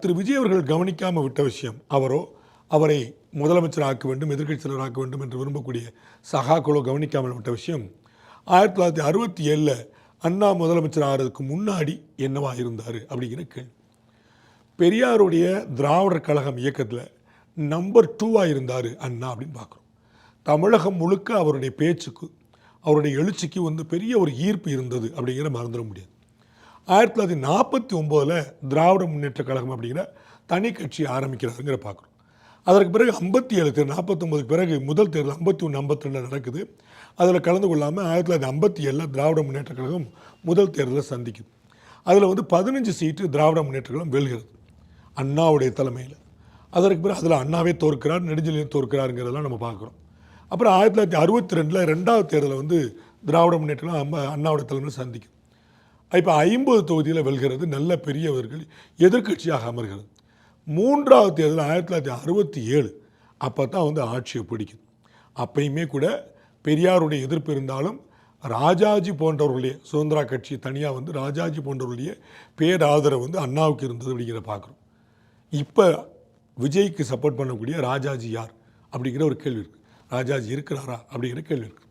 திரு விஜய் அவர்கள் கவனிக்காமல் விட்ட விஷயம், அவரை முதலமைச்சர் ஆக்க வேண்டும், எதிர்க்கட்சி தலைவர் ஆக்க வேண்டும் என்று விரும்பக்கூடிய சகாக்களோ கவனிக்காமல் விட்ட விஷயம், 1967 அண்ணா முதலமைச்சர் ஆகிறதுக்கு முன்னாடி என்னவா இருந்தார் அப்படிங்கிற கேள்வி. பெரியாருடைய திராவிடர் கழகம் இயக்கத்தில் நம்பர் 2 இருந்தார் அண்ணா அப்படின்னு பார்க்குறோம். தமிழகம் முழுக்க அவருடைய பேச்சுக்கு, அவருடைய எழுச்சிக்கு பெரிய ஒரு ஈர்ப்பு இருந்தது அப்படிங்கிற மறந்துட முடியாது. 1949 திராவிட முன்னேற்ற கழகம் அப்படிங்கிற தனி கட்சி ஆரம்பிக்கிறாருங்கிற பார்க்குறோம். அதற்கு பிறகு 57 தேர்தல், 49க்கு பிறகு முதல் தேர்தல் 51, 52 நடக்குது. அதில் கலந்து கொள்ளாமல் 1957 திராவிட முன்னேற்ற கழகம் முதல் தேர்தலை சந்திக்குது. அதில் 15 சீட்டு திராவிட முன்னேற்ற கழகம் வெல்கிறது அண்ணாவுடைய தலைமையில். அதற்கு பிறகு அதில் அண்ணாவே தோற்கிறார், நெடுஞ்செழியன் தோற்கிறாருங்கிறதெல்லாம் நம்ம பார்க்குறோம். அப்புறம் 1962 2வது தேர்தலில் திராவிட முன்னேற்ற கழகம் அண்ணாவுடைய தலைமையில் சந்திக்கும். இப்போ 50 தொகுதியில் வெல்கிறது, நல்ல பெரியவர்கள் எதிர்க்கட்சியாக அமர்கிறது. 3வது தேர்தல் 1967 அப்போ தான் ஆட்சியை பிடிக்குது. அப்பயுமே கூட பெரியாருடைய எதிர்ப்பு இருந்தாலும் ராஜாஜி போன்றவர்களுடைய சுதந்திரா கட்சி தனியாக ராஜாஜி போன்றவர்களுடைய பேராதரவு அண்ணாவுக்கு இருந்தது அப்படிங்கிற பார்க்குறோம். இப்போ விஜய்க்கு சப்போர்ட் பண்ணக்கூடிய ராஜாஜி யார் அப்படிங்கிற ஒரு கேள்வி இருக்குது. ராஜாஜி இருக்கிறாரா அப்படிங்கிற கேள்வி இருக்குது.